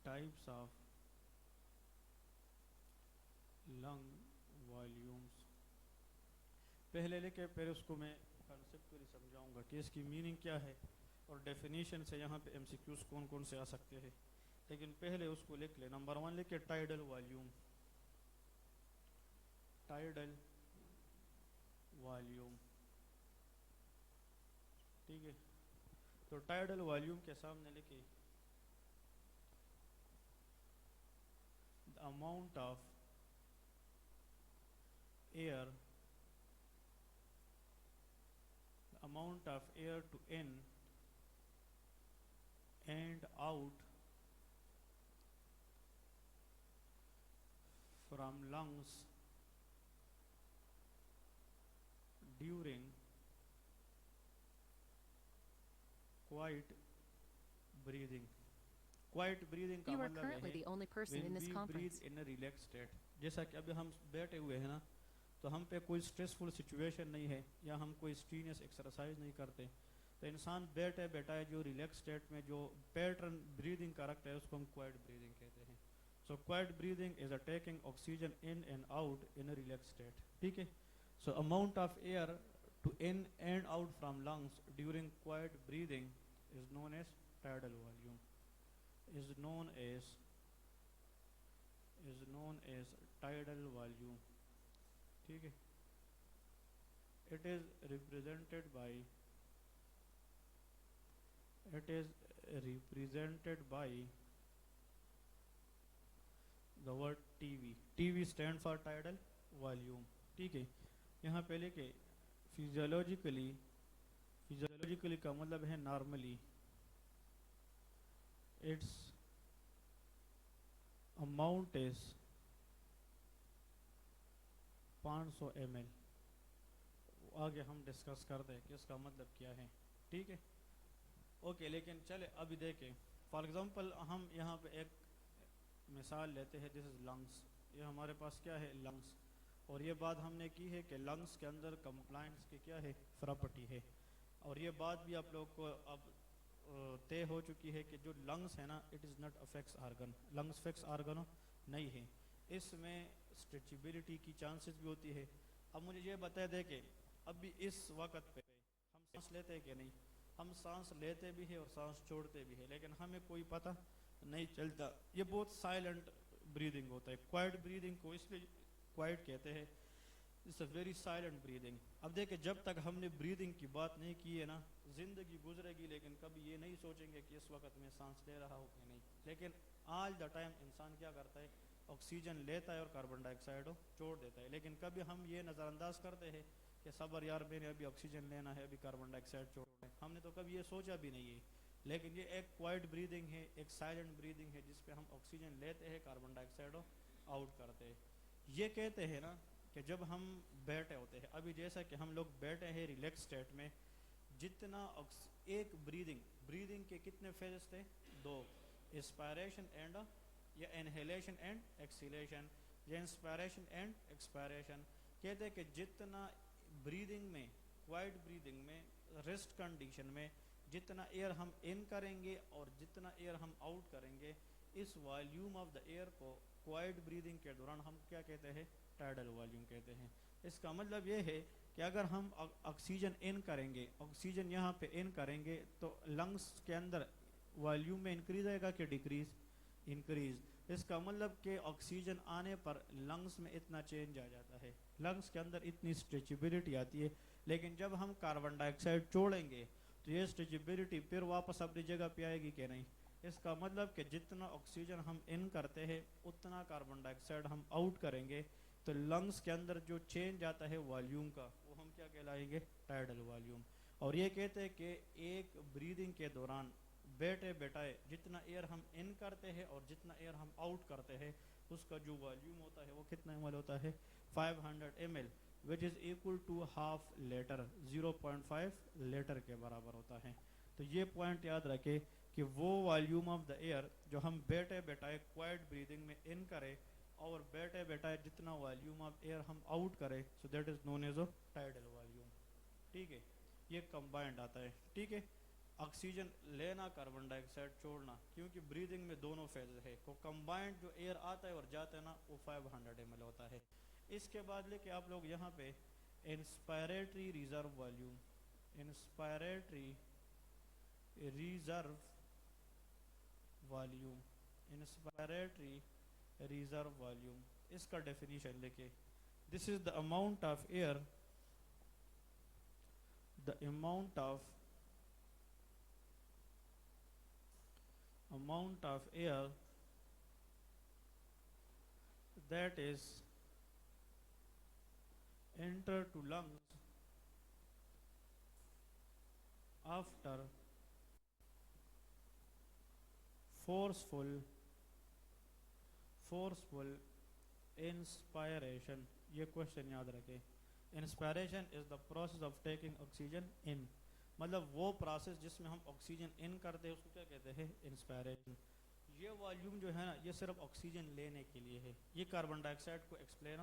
types of lung volumes۔ پہلے لکھے پھر اس کو میں کنسیپچولی سمجھاؤں گا کہ اس کی میننگ کیا ہے، اور ڈیفینیشن سے یہاں پہ ایم سی کیوز کون کون سے آ سکتے ہیں، لیکن پہلے اس کو لکھ لے۔ نمبر 1 لکھے ٹائیڈل والیوم، ٹائیڈل والیوم، ٹھیک ہے۔ تو ٹائیڈل والیوم کے سامنے لکھے the amount of air to in and out from lungs during quiet breathing۔ Quite breathing کا مطلب ہے when we breathe in a relaxed state۔ جیسا کہ ابھی ہم بیٹھے ہوئے ہیں نا، تو ہم پہ کوئی اسٹریسفل سچویشن نہیں ہے یا ہم کوئی اسٹرینس ایکسرسائز نہیں کرتے، تو انسان بیٹھے بیٹھا ہے جو ریلیکس اسٹیٹ میں جو پیٹرن بریدنگ کا رکھتا ہے اس کو ہم کوائٹ بریدنگ کہتے ہیں۔ So quiet breathing is a taking oxygen in and out in a relax state, ٹھیک ہے۔ So amount of air to in and out from lungs during quiet breathing is known as tidal volume, is known as tidal volume، ٹھیک ہے۔ it is represented by the word TV۔ TV stand for tidal volume، ٹھیک ہے۔ یہاں پہ لکھے physiologically کا مطلب ہے normally, its amount is 500 ml۔ آگے ہم ڈسکس کرتے ہیں کہ اس کا مطلب کیا ہے، ٹھیک ہے، اوکے۔ لیکن چلے ابھی دیکھیں، فار ایگزامپل ہم یہاں پہ ایک مثال لیتے ہیں، دس از لنگس، یہ ہمارے پاس کیا ہے؟ لنگس، اور یہ بات ہم نے کی ہے کہ لنگس کے اندر کمپلائنس کی کیا ہے؟ پراپرٹی ہے، اور یہ بات بھی آپ لوگ کو اب طے ہو چکی ہے کہ جو لنگس ہے نا it is not a fix organ, lungs fix organ نہیں ہے، اس میں اسٹریچیبلٹی کی چانسز بھی ہوتی ہے۔ اب مجھے یہ بتا دے کہ اب بھی اس وقت پہ ہم سانس لیتے ہیں کہ نہیں؟ ہم سانس لیتے بھی ہیں اور سانس چھوڑتے بھی ہیں، لیکن ہمیں کوئی پتہ نہیں چلتا، یہ بہت سائلنٹ بریدنگ ہوتا ہے۔ کوائٹ بریدنگ کو اس لیے کوائٹ کہتے ہیں، it's a very silent breathing. اب دیکھیں جب تک ہم نے بریدنگ کی بات نہیں کی ہے نا، زندگی گزرے گی لیکن کبھی یہ نہیں سوچیں گے کہ اس وقت میں سانس لے رہا ہوں کہ نہیں، لیکن آل دا ٹائم انسان کیا کرتا ہے؟ آکسیجن لیتا ہے اور کاربن ڈائی آکسائڈ چھوڑ دیتا ہے، لیکن کبھی ہم یہ نظر انداز کرتے ہیں کہ صبر یار، میں نے ابھی آکسیجن لینا ہے، ابھی کاربن ڈائی آکسائڈ چھوڑنا ہے، ہم نے تو کبھی یہ سوچا بھی نہیں ہے۔ لیکن یہ ایک کوائٹ بریدنگ ہے، ایک سائلنٹ بریدنگ ہے، جس پہ ہم آکسیجن لیتے ہیں، کاربن ڈائی آکسائڈ آؤٹ کرتے ہیں۔ یہ کہتے ہیں نا کہ جب ہم بیٹھے ہوتے ہیں، ابھی جیسا کہ ہم لوگ بیٹھے ہیں ریلیکس اسٹیٹ میں، جتنا ایک بریدنگ کے کتنے فیزز تھے؟ دو، انسپائریشن اینڈ یا انہیلیشن اینڈ ایکسیلیشن، یا انسپائریشن اینڈ ایکسپائریشن۔ کہتے ہیں کہ جتنا بریدنگ میں، کوائٹ بریدنگ میں، ریسٹ کنڈیشن میں جتنا ایئر ہم ان کریں گے اور جتنا ایئر ہم آؤٹ کریں گے، اس والیوم آف دا ایئر کو کوائٹ بریدنگ کے دوران ہم کیا کہتے ہیں؟ ٹائیڈل والیوم کہتے ہیں۔ اس کا مطلب یہ ہے کہ اگر ہم آکسیجن ان کریں گے، آکسیجن یہاں پہ ان کریں گے، تو لنگس کے اندر والیوم میں انکریز آئے گا کہ ڈیکریز؟ انکریز۔ اس کا مطلب کہ آکسیجن آنے پر لنگس میں اتنا چینج آ جاتا ہے، لنگس کے اندر اتنی اسٹریچیبلٹی آتی ہے۔ لیکن جب ہم کاربن ڈائی آکسائڈ چھوڑیں گے تو یہ اسٹریچیبلٹی پھر واپس اپنی جگہ پہ آئے گی کہ نہیں؟ اس کا مطلب کہ جتنا آکسیجن ہم ان کرتے ہیں اتنا کاربن ڈائی آکسائڈ ہم آؤٹ کریں گے، تو لنگس کے اندر جو چینج آتا ہے والیوم کا، وہ ہم کیا کہلائیں گے؟ ٹائیڈل والیوم۔ اور یہ کہتے ہیں کہ ایک بریدنگ کے دوران بیٹھے بیٹھائے جتنا ایئر ہم ان کرتے ہیں اور جتنا ایئر ہم آؤٹ کرتے ہیں، اس کا جو والیوم ہوتا ہے وہ کتنا ایم ایل ہوتا ہے؟ 500 M L, which is equal to half litre, 0.5 litre کے برابر ہوتا ہے۔ تو یہ پوائنٹ یاد رکھے کہ وہ والیوم آف دا ایئر جو ہم بیٹھے بیٹھائے کوائٹ بریدنگ میں ان کرے اور بیٹھے بیٹھائے جتنا والیوم آف ایئر ہم آؤٹ کرے، so that is known as tidal volume. ٹھیک ہے، یہ کمبائنڈ آتا ہے۔ ٹھیک ہے، آکسیجن لینا، کاربن ڈائی آکسائڈ چھوڑنا، کیونکہ بریدنگ میں دونوں فیز ہے، کو کمبائنڈ جو ایئر آتا ہے اور جاتا ہے نا، وہ 500 ایم ایل ہوتا ہے۔ اس کے بعد لے کے آپ لوگ یہاں پہ inspiratory reserve volume, inspiratory reserve volume, inspiratory reserve volume, اس کا ڈیفینیشن لکھے۔ This is the amount of air, the amount of air that is enter to lungs after forceful inspiration۔ یہ کوشچن یاد رکھے۔ Inspiration is the process of taking oxygen in, مطلب وہ process جس میں ہم آکسیجن ان کرتے ہیں اس کو کیا کہتے ہیں؟ انسپائریشن۔ یہ والیوم جو ہے نا، یہ صرف آکسیجن لینے کے لیے ہے، یہ کاربن ڈائی آکسائڈ کو ایکسپلین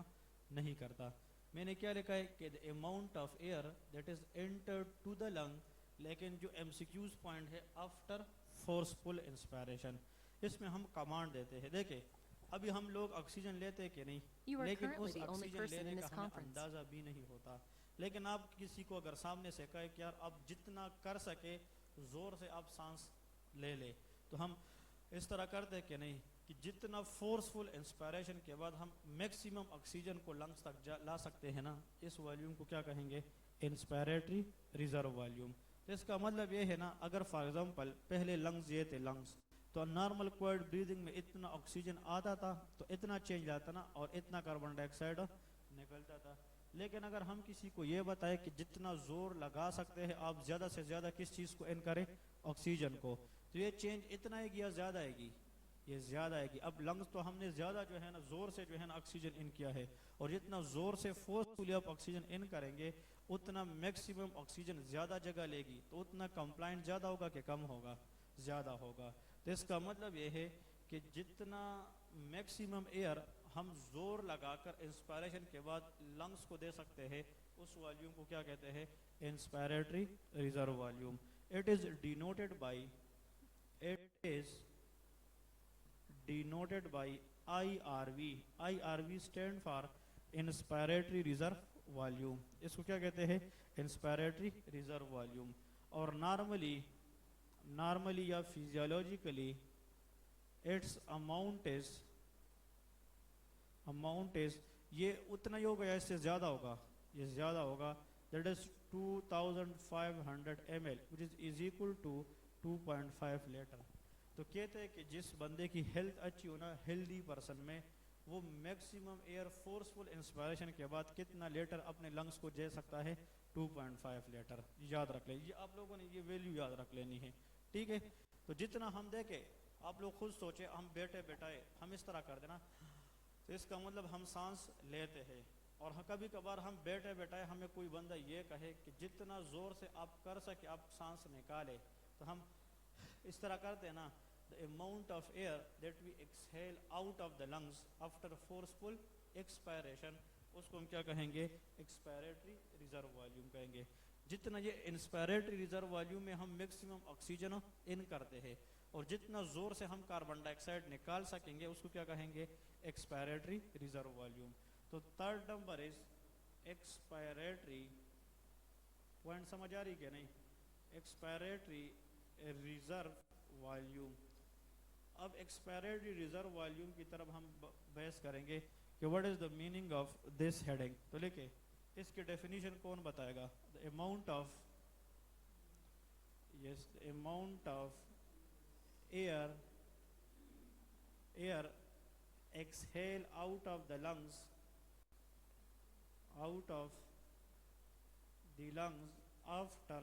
نہیں کرتا۔ میں نے کیا لکھا ہے کہ the amount of air that is entered to the lung، لیکن جو ایم سی کیوز پوائنٹ ہے آفٹر فورسفل انسپائریشن، اس میں ہم کمانڈ دیتے ہیں۔ دیکھیں ابھی ہم لوگ آکسیجن لیتے کہ نہیں، لیکن اس آکسیجن لینے کا ہمیں اندازہ بھی نہیں ہوتا۔ لیکن آپ کسی کو اگر سامنے سے کہے کہ یار آپ جتنا کر سکے زور سے آپ سانس لے لے، تو ہم اس طرح کرتے کہ نہیں، کہ جتنا فورسفل انسپائریشن کے بعد ہم میکسیمم آکسیجن کو لنگس تک لا سکتے ہیں نا، اس والیوم کو کیا کہیں گے؟ انسپائریٹری ریزرو والیوم۔ تو اس کا مطلب یہ ہے نا، اگر فار ایگزامپل پہلے لنگز یہ تھے لنگز، تو نارمل کوائٹ بریدنگ میں اتنا آکسیجن آتا تھا تو اتنا چینج آتا نا، اور اتنا کاربن ڈائی آکسائڈ نکلتا تھا۔ لیکن اگر ہم کسی کو یہ بتائے کہ جتنا زور لگا سکتے ہیں آپ زیادہ سے زیادہ کس چیز کو ان کریں؟ آکسیجن کو، تو یہ چینج اتنا آئے گی یا زیادہ آئے گی؟ یہ زیادہ آئے گی۔ اب لنگز تو ہم نے زیادہ جو ہے نا زور سے جو ہے نا آکسیجن ان کیا ہے، اور جتنا زور سے فورسفلی آپ آکسیجن ان کریں گے اتنا میکسیمم آکسیجن زیادہ جگہ لے گی، تو اتنا کمپلائنٹ زیادہ ہوگا کہ کم ہوگا؟ زیادہ ہوگا۔ تو اس کا مطلب یہ ہے کہ جتنا میکسیمم ایئر ہم زور لگا کر انسپائریشن کے بعد لنگس کو دے سکتے ہیں، اس والیوم کو کیا کہتے ہیں؟ Inspiratory reserve volume. It is denoted by IRV۔ IRV stand for inspiratory reserve volume۔ اس کو کیا کہتے ہیں؟ Inspiratory reserve volume. اور نارملی یا فیزیولوجیکلی اٹس اماؤنٹ از یہ اتنا ہی ہوگا یا اس سے زیادہ ہوگا؟ یہ زیادہ ہوگا، that is 2500 ml which is equal to 2.5 litre. تو کہتے ہیں کہ جس بندے کی ہیلتھ اچھی ہونا، ہیلدی پرسن میں، وہ میکسیمم ایئر فورسفل انسپائریشن کے بعد کتنا لیٹر اپنے لنگس کو دے سکتا ہے؟ 2.5 لیٹر۔ یاد رکھ لیں، یہ آپ لوگوں نے یہ ویلیو یاد رکھ لینی ہے، ٹھیک ہے. تو جتنا ہم دیکھیں آپ لوگ خود سوچے ہم بیٹھے بیٹھائے ہم اس طرح کر دینا تو اس کا مطلب ہم سانس لیتے ہیں. اور کبھی کبھار ہم بیٹھے بیٹھائے ہمیں کوئی بندہ یہ کہے کہ جتنا زور سے آپ کر سکے آپ سانس نکالے تو ہم اس طرح کرتے ہیں نا. the amount of air that we exhale out of the lungs after forceful expiration اس کو ہم کیا کہیں گے ایکسپائریٹری ریزرو والیوم کہیں گے. جتنا یہ انسپائریٹری ریزرو والیوم میں ہم میکسیمم آکسیجن ان کرتے ہیں اور جتنا زور سے ہم کاربن ڈائی آکسائڈ نکال سکیں گے اس کو کیا کہیں گے ایکسپائریٹری ریزرو والیوم. تو تھرڈ نمبر از ایکسپائریٹری پوائنٹ سمجھ آ رہی کہ نہیں ایکسپائریٹری ریزرو والیوم. اب ایکسپائریٹری ریزرو والیوم کی طرف ہم بحث کریں گے کہ what is the meaning of this heading. تو لکھے اس کی ڈیفینیشن کون بتائے گا. the amount of air exhale out of the lungs after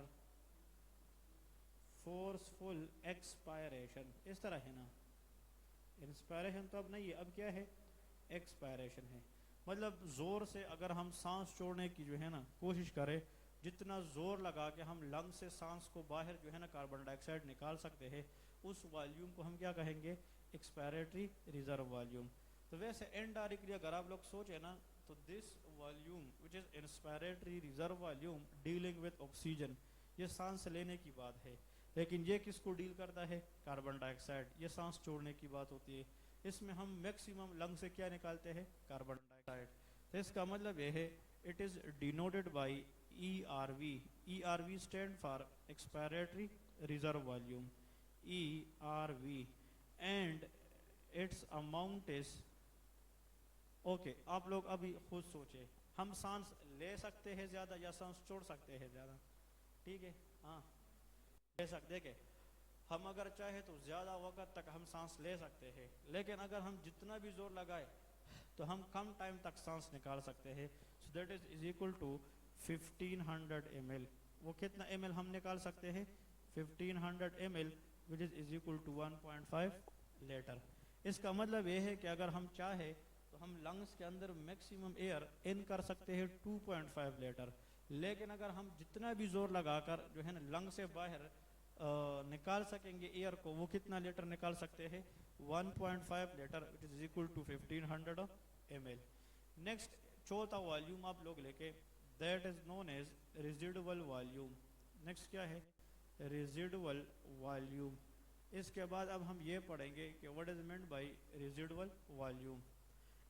forceful expiration. اس طرح ہے نا انسپائریشن تو اب نہیں ہے اب کیا ہے ایکسپائریشن ہے. مطلب زور سے اگر ہم سانس چھوڑنے کی جو ہے نا کوشش کرے جتنا زور لگا کے ہم لنگ سے سانس کو باہر جو ہے نا کاربن ڈائی آکسائڈ نکال سکتے ہیں اس والیوم کو ہم کیا کہیں گے ایکسپائریٹری ریزرو والیوم. تو ویسے انڈائریکٹلی اگر آپ لوگ سوچے نا تو this volume which is inspiratory reserve volume dealing with oxygen یہ سانس لینے کی بات ہے لیکن یہ کس کو ڈیل کرتا ہے کاربن ڈائی آکسائڈ. یہ سانس چھوڑنے کی بات ہوتی ہے اس میں ہم میکسیمم لنگ سے کیا نکالتے ہیں کاربن ڈائی آکسائڈ. تو اس کا مطلب یہ ہے it is denoted by ERV. ERV stand for expiratory reserve volume ERV and its amount is okay. آپ لوگ ابھی خود سوچے ہم سانس لے سکتے ہیں زیادہ یا سانس چھوڑ سکتے ہیں زیادہ. ٹھیک ہے ہاں لے سکتے کہ ہم اگر چاہے تو زیادہ وقت تک ہم سانس لے سکتے ہیں لیکن اگر ہم جتنا بھی زور لگائے تو ہم کم ٹائم تک سانس نکال سکتے ہیں. So that is equal to 1500 ml. وہ کتنا ایم ایل ہم نکال سکتے ہیں 1500 ml which is equal to 1.5 litre. اس کا مطلب یہ ہے کہ اگر ہم چاہے تو ہم لنگس کے اندر میکسیمم ایئر ان کر سکتے ہیں 2.5 لیٹر لیکن اگر ہم جتنا بھی زور لگا کر جو ہے نا لنگ سے باہر نکال سکیں گے ایئر کو وہ کتنا لیٹر نکال سکتے ہیں 1.5 litre which is equal to 1500 ml. Next چوتھا والیوم آپ لوگ لے کے that is known as residual volume. Next کیا ہے residual volume. اس کے بعد اب ہم یہ پڑھیں گے کہ what is meant by residual volume.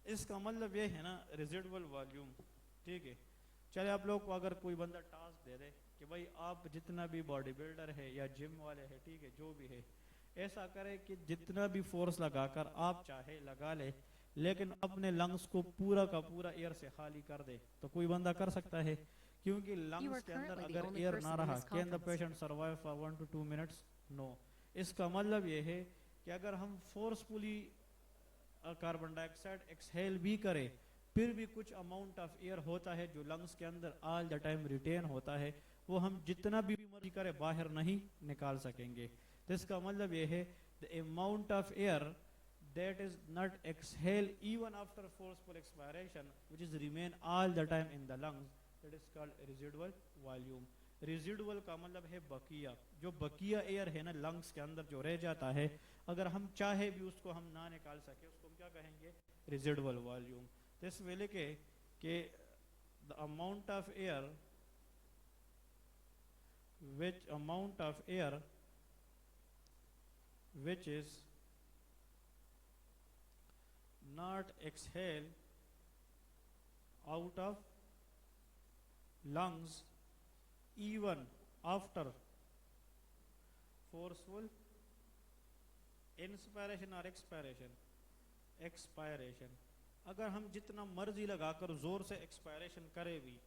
اس کا مطلب یہ ہے نا residual volume. ٹھیک ہے چلے آپ لوگ کو اگر کوئی بندہ ٹاسک دے دے کہ بھائی آپ جتنا بھی باڈی بلڈر ہے یا جم والے ہے ٹھیک ہے جو بھی ہے ایسا کرے کہ جتنا بھی فورس لگا کر آپ چاہے لگا لے لیکن اپنے لنگس کو پورا کا پورا ایئر سے خالی کر دے. تو کوئی بندہ کر سکتا ہے کیونکہ لنگس کے اندر اگر ایئر نہ رہا can the patient survive for 1 to 2 minutes نو. اس کا مطلب یہ ہے کہ اگر ہم فورسفلی کاربن ڈائی آکسائڈ ایکسہیل بھی کرے پھر بھی کچھ اماؤنٹ آف ایئر ہوتا ہے جو لنگس کے اندر آل دا ٹائم ریٹین ہوتا ہے وہ ہم جتنا بھی مرضی کرے باہر نہیں نکال سکیں گے. تو اس کا مطلب یہ ہے the amount of air that is not exhale even after forceful expiration which is remain all the time in the lungs that is called residual volume. Residual کا مطلب ہے بقیہ جو بقیہ ایئر ہے نا لنگس کے اندر جو رہ جاتا ہے اگر ہم چاہے بھی اس کو ہم نہ نکال سکے اس کو ہم کیا کہیں گے ریزیڈول والیوم. تو اس میں لکھے کہ the amount of air which is not exhale out of lungs even after forceful inspiration or expiration. اگر ہم جتنا مرضی لگا کر زور سے ایکسپائریشن کرے بھی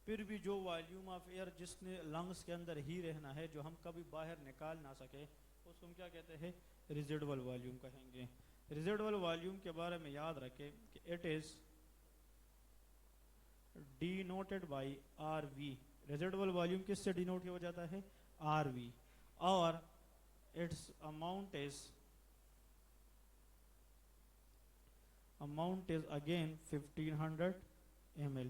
پھر بھی جو والیوم آف ایئر جس نے لنگس کے اندر ہی رہنا ہے جو ہم کبھی باہر نکال نہ سکے اس کو ہم کیا کہتے ہیں ریزیڈول والیوم کہیں گے. ریزیڈول والیوم کے بارے میں یاد رکھیں کہ it is denoted by R V. Residual volume کس سے ڈینوٹ ہو جاتا ہے آر وی. اور its amount is again 1500 ml.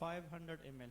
500 ml.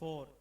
4.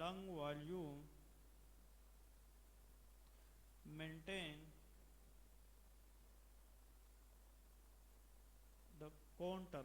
lung volume maintain the contour.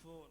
4.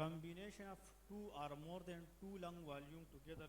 combination of 2 or more than 2 lung volume together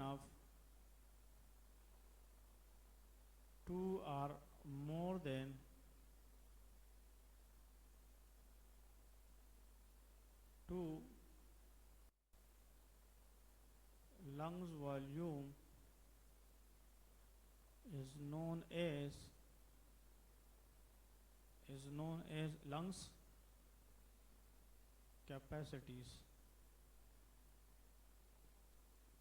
of 2 or more than 2 lungs volume is known as lungs capacities.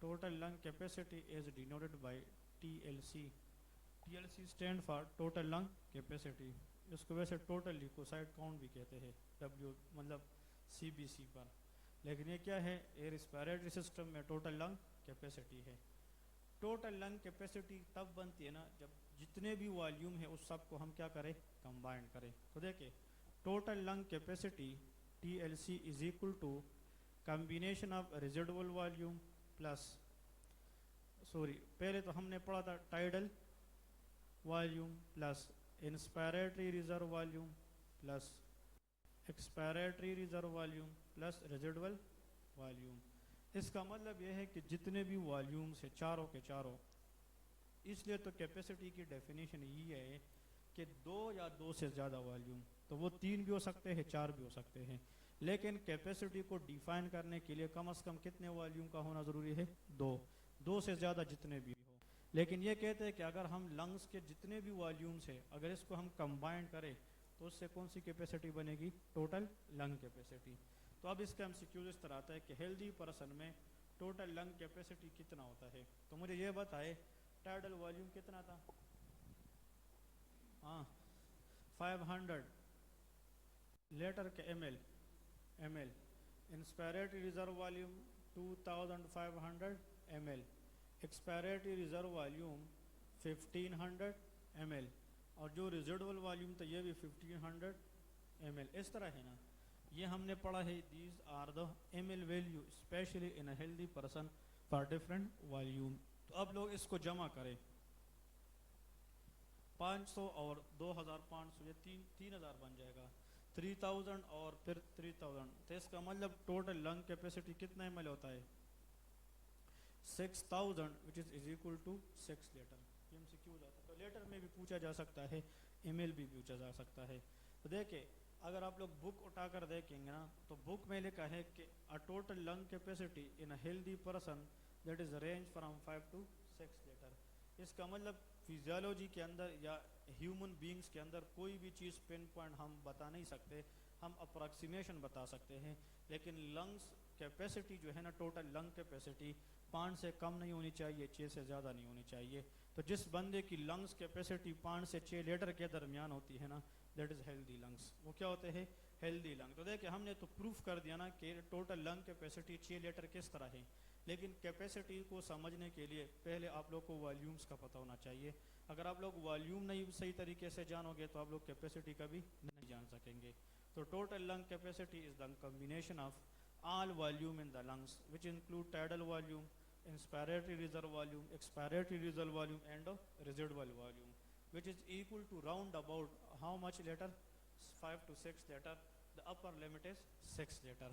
Total lung capacity is denoted by TLC. TLC stand for total lung capacity. اس کو ویسے total لیکوسائٹ count بھی کہتے ہیں W مطلب CBC پر, لیکن یہ کیا ہے, ایئر ریسپیریٹری سسٹم میں ٹوٹل لنگ کیپیسٹی ہے. ٹوٹل لنگ کیپیسٹی تب بنتی ہے نا جب جتنے بھی والیوم ہے اس سب کو ہم کیا کریں, کمبائن کریں. تو دیکھیں total lung capacity TLC is equal to combination of residual volume plus, sorry پہلے تو ہم نے پڑھا تھا tidal volume plus inspiratory reserve volume plus expiratory reserve volume plus residual volume. اس کا مطلب یہ ہے کہ جتنے بھی والیومس ہیں چاروں کے چاروں, اس لیے تو کیپیسٹی کی ڈیفینیشن یہ ہے کہ دو یا دو سے زیادہ والیوم, تو وہ 3 بھی ہو سکتے ہیں 4 بھی ہو سکتے ہیں, لیکن کیپیسٹی کو ڈیفائن کرنے کے لیے کم از کم کتنے والیوم کا ہونا ضروری ہے, 2 سے زیادہ جتنے بھی ہو. لیکن یہ کہتے ہیں کہ اگر ہم لنگس کے جتنے بھی والیومس ہیں اگر اس کو ہم کمبائن کریں تو اس سے کون سی کیپیسٹی بنے گی, ٹوٹل لنگ کیپیسٹی. تو اب اس کا MCQ اس طرح آتا ہے کہ ہیلدی پرسن میں ٹوٹل لنگ کیپیسٹی کتنا ہوتا ہے. تو مجھے یہ بتائے ٹائیڈل والیوم کتنا تھا, 500 لیٹر کے ml, inspiratory reserve volume 2500 ml, expiratory reserve volume 1500 ml, اور جو ریزیڈول والیوم تھا یہ بھی 1500 ml. اس طرح ہے نا, یہ ہم نے پڑھا ہے these are the ml value especially in a healthy person for different volume. تو اب لوگ اس کو جمع کریں, 500 اور 2500 یہ 3000 بن جائے گا, 3000 اور پھر 3000, تو اس کا مطلب ٹوٹل لنگ کیپیسٹی کتنا ml ہوتا ہے, 6000 which is equal to 6 litre. یہ MCQ ہو جاتا ہے. تو لیٹر میں بھی پوچھا جا سکتا ہے, ml بھی پوچھا جا سکتا ہے. تو دیکھیں اگر آپ لوگ بک اٹھا کر دیکھیں گے نا تو بک میں لکھا ہے کہ a total lung capacity in a healthy person that is range from 5 to 6 litre. اس کا مطلب فیزیالوجی کے اندر یا ہیومن بینگز کے اندر کوئی بھی چیز پن پوائنٹ ہم بتا نہیں سکتے, ہم اپروکسیمیشن بتا سکتے ہیں, لیکن لنگس کیپیسٹی جو ہے نا ٹوٹل لنگ کیپیسٹی 5 سے کم نہیں ہونی چاہیے, 6 سے زیادہ نہیں ہونی چاہیے. تو جس بندے کی لنگس کیپیسٹی 5 سے 6 لیٹر کے درمیان ہوتی ہے نا دیٹ از ہیلدی لنگس. وہ کیا ہوتے ہیں, ہیلدی لنگ. تو دیکھیں ہم نے تو پروف کر دیا نا کہ ٹوٹل لنگ کیپیسٹی 6 لیٹر کس طرح ہے, لیکن کیپیسٹی کو سمجھنے کے لیے پہلے آپ لوگ کو والیومز کا پتہ ہونا چاہیے. اگر آپ لوگ والیوم نہیں صحیح طریقے سے جانو گے تو آپ لوگ کیپیسٹی کا بھی نہیں جان سکیں گے. تو total lung capacity is the combination of all volume in the lungs which include tidal volume, inspiratory reserve volume, expiratory reserve volume and residual volume, which is equal to round about how much liter, 5 to 6 liter. The upper limit is 6 liter.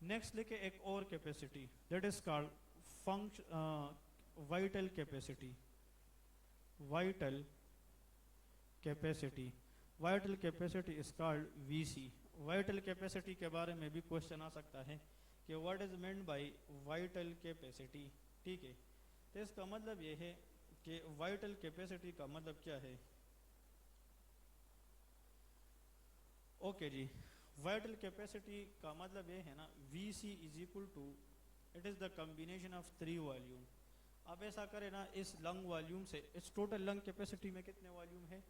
Next لکھے ایک اور capacity that is called vital capacity. Vital capacity. Vital capacity is called VC. Vital capacity کے بارے میں بھی question آ سکتا ہے کہ what is meant by vital capacity. ٹھیک ہے, تو اس کا مطلب یہ ہے کہ وائٹل کیپیسٹی کا مطلب کیا ہے. اوکے جی, وائٹل کیپیسٹی کا مطلب یہ ہے نا VC is equal to it is the combination of 3 volume. اب ایسا کرے نا اس لنگ والیوم سے اس ٹوٹل لنگ کیپیسٹی میں کتنے والیوم ہے,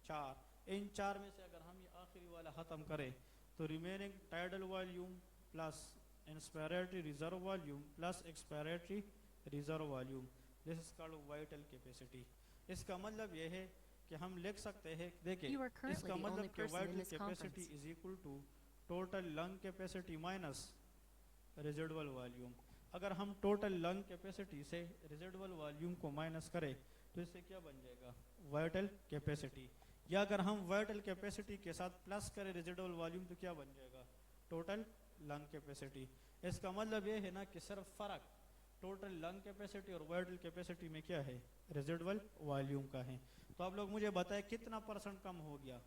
4. ان 4 میں سے اگر ہم یہ آخری والا ختم کریں تو remaining tidal volume plus inspiratory reserve volume plus expiratory reserve volume, this is called vital capacity. اس کا مطلب یہ ہے کہ ہم لکھ سکتے ہیں, دیکھیں اس کا مطلب کہ vital capacity is equal to total lung capacity minus residual volume. اگر ہم total lung capacity سے residual volume کو مائنس کریں تو اس سے کیا بن جائے گا, vital capacity. یا اگر ہم vital capacity کے ساتھ پلس کریں residual volume تو کیا بن جائے گا, total لنگ کیپیسٹی. اس کا مطلب یہ ہے نا کہ صرف فرق ٹوٹل لنگ کیپیسٹی اور وائٹل کیپیسٹی میں کیا ہے, ریزیڈول والیوم کا ہے. تو آپ لوگ مجھے بتائیں کتنا پرسنٹ کم ہو گیا.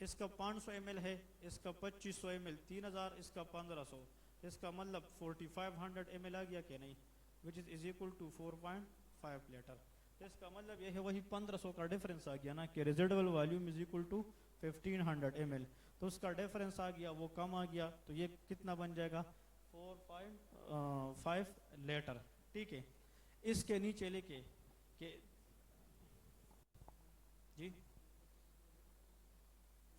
اس کا 500 ml ہے, اس کا 2500 ml, 3000, اس کا 1500, اس کا مطلب 4500 ml آ گیا کہ نہیں, which is equal to 4.5 litre. اس کا مطلب یہ ہے وہی 1500 کا ڈیفرنس آ گیا نا کہ residual volume is equal to 1500 ml. تو اس کا ڈیفرنس آ گیا, وہ کم آ گیا, تو یہ کتنا بن جائے گا, 4.5 لیٹر. ٹھیک ہے, اس کے نیچے لکھے کہ جی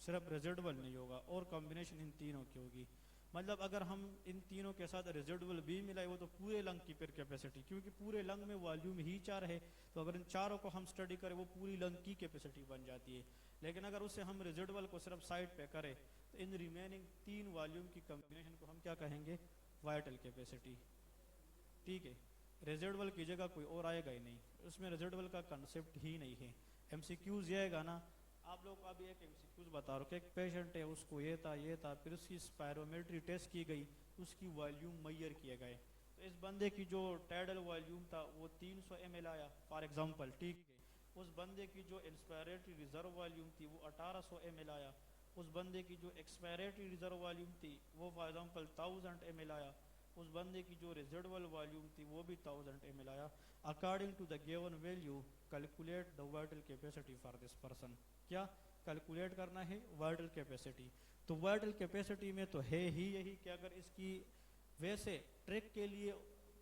صرف ریزیڈول نہیں ہوگا اور کمبینیشن ان تینوں کی ہوگی. مطلب اگر ہم ان تینوں کے ساتھ ریزیڈول بھی ملائے وہ تو پورے لنگ کی پھر کیپیسٹی، کیونکہ پورے لنگ میں والیوم ہی 4 ہے، تو اگر ان چاروں کو ہم اسٹڈی کریں وہ پوری لنگ کی کیپیسٹی بن جاتی ہے. لیکن اگر اسے ہم ریزیڈول کو صرف سائڈ پہ کریں تو ان ریمیننگ 3 والیوم کی کمبینیشن کو ہم کیا کہیں گے؟ Vital capacity. ٹھیک ہے، ریزیڈول کی جگہ کوئی اور آئے گا ہی نہیں، اس میں ریزیڈول کا کنسیپٹ ہی نہیں ہے. ایم سی کیوز یہ ہے گا نا، آپ لوگ کو ابھی ایک ایم سی کیوز بتا رہا ہوں کہ ایک پیشنٹ ہے، اس کو یہ تھا پھر اس کی اسپائرومیٹری ٹیسٹ کی گئی، اس کی والیوم میئر کیے گئے، تو اس بندے کی جو ٹیڈل والیوم تھا وہ 300 ایم ایل آیا فار ایگزامپل. ٹھیک ہے، اس بندے کی جو انسپائریٹری ریزرو والیوم تھی وہ 1800 ایم ایل آیا، اس بندے کی جو ایکسپائریٹری ریزرو والیوم تھی وہ فار ایگزامپل 1000 ایم ایل آیا، اس بندے کی جو ریزیڈول والیوم تھی وہ بھی 1000 ایم ایل آیا. According to the given value calculate the vital capacity for this person. کیا کیلکولیٹ کرنا ہے؟ Vital capacity. تو وائٹل کیپیسٹی میں تو ہے ہی یہی کہ اگر اس کی ویسے ٹرک کے لیے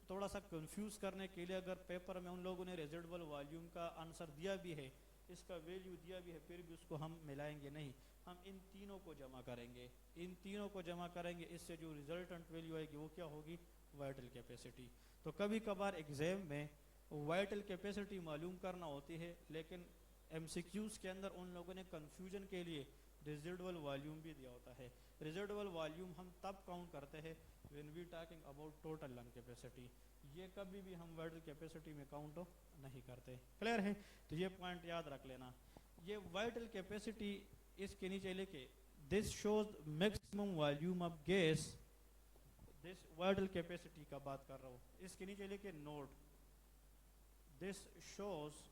تھوڑا سا کنفیوز کرنے کے لیے اگر پیپر میں ان لوگوں نے ریزیڈول والیوم کا آنسر دیا بھی ہے، اس کا ویلیو دیا بھی ہے، پھر بھی اس کو ہم ملائیں گے نہیں، ہم ان تینوں کو جمع کریں گے. ان تینوں کو جمع کریں گے، اس سے جو ریزلٹنٹ ویلیو آئے گی وہ کیا ہوگی؟ Vital capacity. تو کبھی کبھار ایگزام میں وائٹل کیپیسٹی معلوم کرنا ہوتی ہے، لیکن ایم سی کیوز کے اندر ان لوگوں نے کنفیوژن کے لیے ریزیڈول والیوم بھی دیا ہوتا ہے. ریزیڈول والیوم ہم تب کاؤنٹ کرتے ہیں when we talking about total lung capacity، یہ کبھی بھی ہم وائٹل کیپیسٹی میں کاؤنٹ نہیں کرتے. کلیئر ہے؟ تو یہ پوائنٹ یاد رکھ لینا. یہ وائٹل کیپیسٹی اس کے نیچے لکھے this shows maximum volume of gas, this vital capacity کا بات کر رہا ہوں، اس کے نیچے لکھے note this shows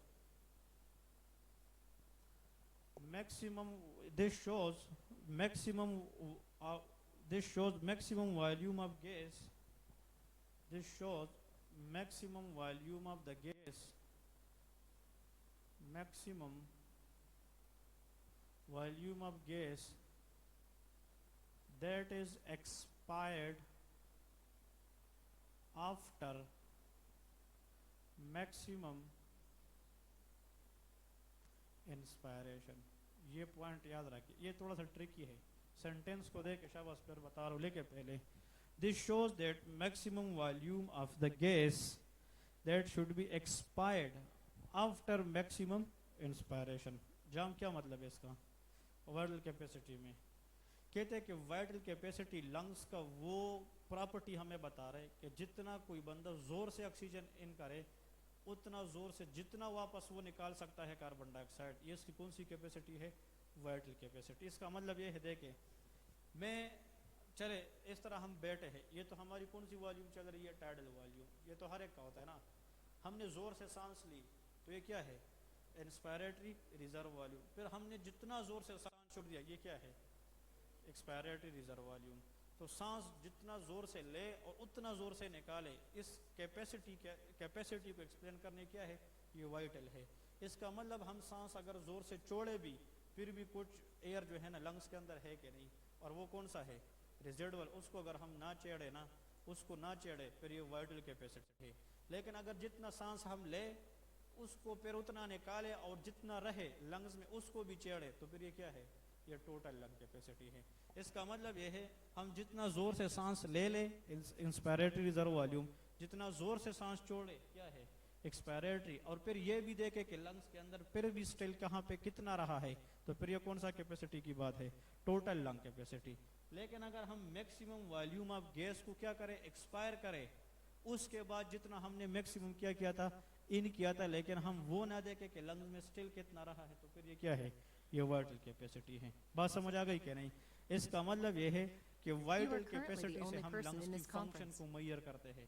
maximum this shows maximum this shows maximum volume of gas, this shows maximum volume of the gas, maximum volume of gas that is expired after maximum inspiration. یہ پوائنٹ یاد رکھیے، یہ تھوڑا سا Turkey ہے، sentence کو دیکھ کے شاباش پر بتا رہا ہوں. لے کے پہلے دس shows that maximum volume of the gas that should be expired after maximum inspiration. جام کیا مطلب ہے اس کا؟ وائٹل کیپیسٹی میں کہتے ہیں کہ وائٹل کیپیسٹی لنگس کا وہ پراپرٹی ہمیں بتا رہے کہ جتنا کوئی بندہ زور سے آکسیجن ان کرے اتنا زور سے جتنا واپس وہ نکال سکتا ہے کاربن ڈائی آکسائڈ. یہ اس کی کون سی کیپیسٹی ہے؟ Vital capacity. اس کا مطلب یہ ہے دیکھیں میں چلے اس طرح ہم بیٹھے ہیں، یہ تو ہماری کون سی والیوم چل رہی ہے؟ Tidal volume. یہ تو ہر ایک کا ہوتا ہے نا. ہم نے زور سے سانس لی تو یہ کیا ہے؟ انسپائریٹری ریزرو والیوم. پھر ہم نے جتنا زور سے سانس چھوڑ دیا یہ کیا ہے؟ ایکسپائریٹری ریزرو والیوم. تو سانس جتنا زور سے لے اور اتنا زور سے نکالے، اس کیپیسٹی کو ایکسپلین کرنے کیا ہے؟ یہ وائٹل ہے. اس کا مطلب ہم سانس اگر زور سے چھوڑے بھی پھر بھی کچھ ایئر جو ہے نا لنگس کے اندر ہے کہ نہیں، اور وہ کون سا ہے؟ ریزیڈول. اس کو اگر ہم نہ چھیڑے نا، اس کو نہ چھیڑے پھر یہ وائٹل کیپیسٹی ہے. لیکن اگر جتنا سانس ہم لے اس کو پھر اتنا نکالے اور جتنا رہے لنگس میں اس کو بھی چھیڑے تو پھر یہ کیا ہے؟ یہ ٹوٹل لنگ کیپیسٹی ہے. اس کا مطلب یہ ہے ہم جتنا زور سے سانس لے لے انسپائریٹری ریزرو والیوم، جتنا زور سے سانس چھوڑے کیا ہے؟ ایکسپائریٹری. اور پھر یہ بھی دیکھے کہ لنگس کے اندر پھر بھی سٹل کہاں پہ کتنا رہا ہے، تو پھر یہ کون سا کیپیسٹی کی بات ہے؟ Total lung capacity. لیکن اگر ہم میکسیمم والیوم آف گیس کو کیا کرے؟ ایکسپائر کرے، اس کے بعد جتنا ہم نے میکسیمم کیا تھا ان کیا تھا، لیکن ہم وہ نہ دیکھے کہ لنگس میں سٹل کتنا رہا ہے، تو پھر یہ کیا ہے؟ یہ وائٹل کیپیسٹی ہے. بات سمجھ آ گئی کہ نہیں؟ اس کا مطلب یہ ہے کہ وائٹل کیپیسٹی سے ہم لنگس کی فنکشن کو میئر کرتے ہیں.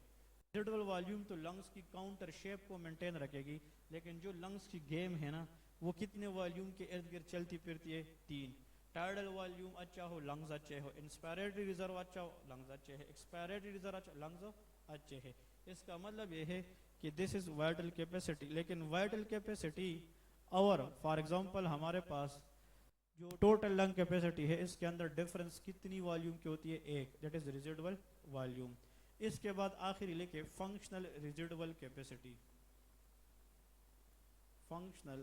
ریزیڈول والیوم تو لنگس کی کاؤنٹر شیپ کو مینٹین رکھے گی، لیکن جو لنگس کی گیم ہے نا وہ کتنے والیوم کے ارد گرد چلتی پھرتی ہے؟ 3. ٹائڈل والیوم اچھا ہو لنگز اچھے ہو، انسپائریٹری ریزرو اچھا ہو لنگز اچھے ہے، ایکسپائریٹری ریزرو اچھا لنگز اچھے ہے. اس کا مطلب یہ ہے کہ دس از وائٹل کیپیسٹی. لیکن وائٹل کیپیسٹی اور فار ایگزامپل ہمارے پاس جو ٹوٹل لنگ کیپیسٹی ہے اس کے اندر ڈفرنس کتنی والیوم کی ہوتی ہے؟ ایک، دیٹ از ریزیڈول والیوم. اس کے بعد آخری لکھے functional residual capacity. Functional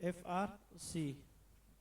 FRC,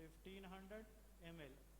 1500 ml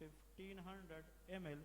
1500 ml।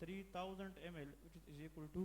3000 ml which is equal to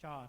4।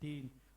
3।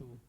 2,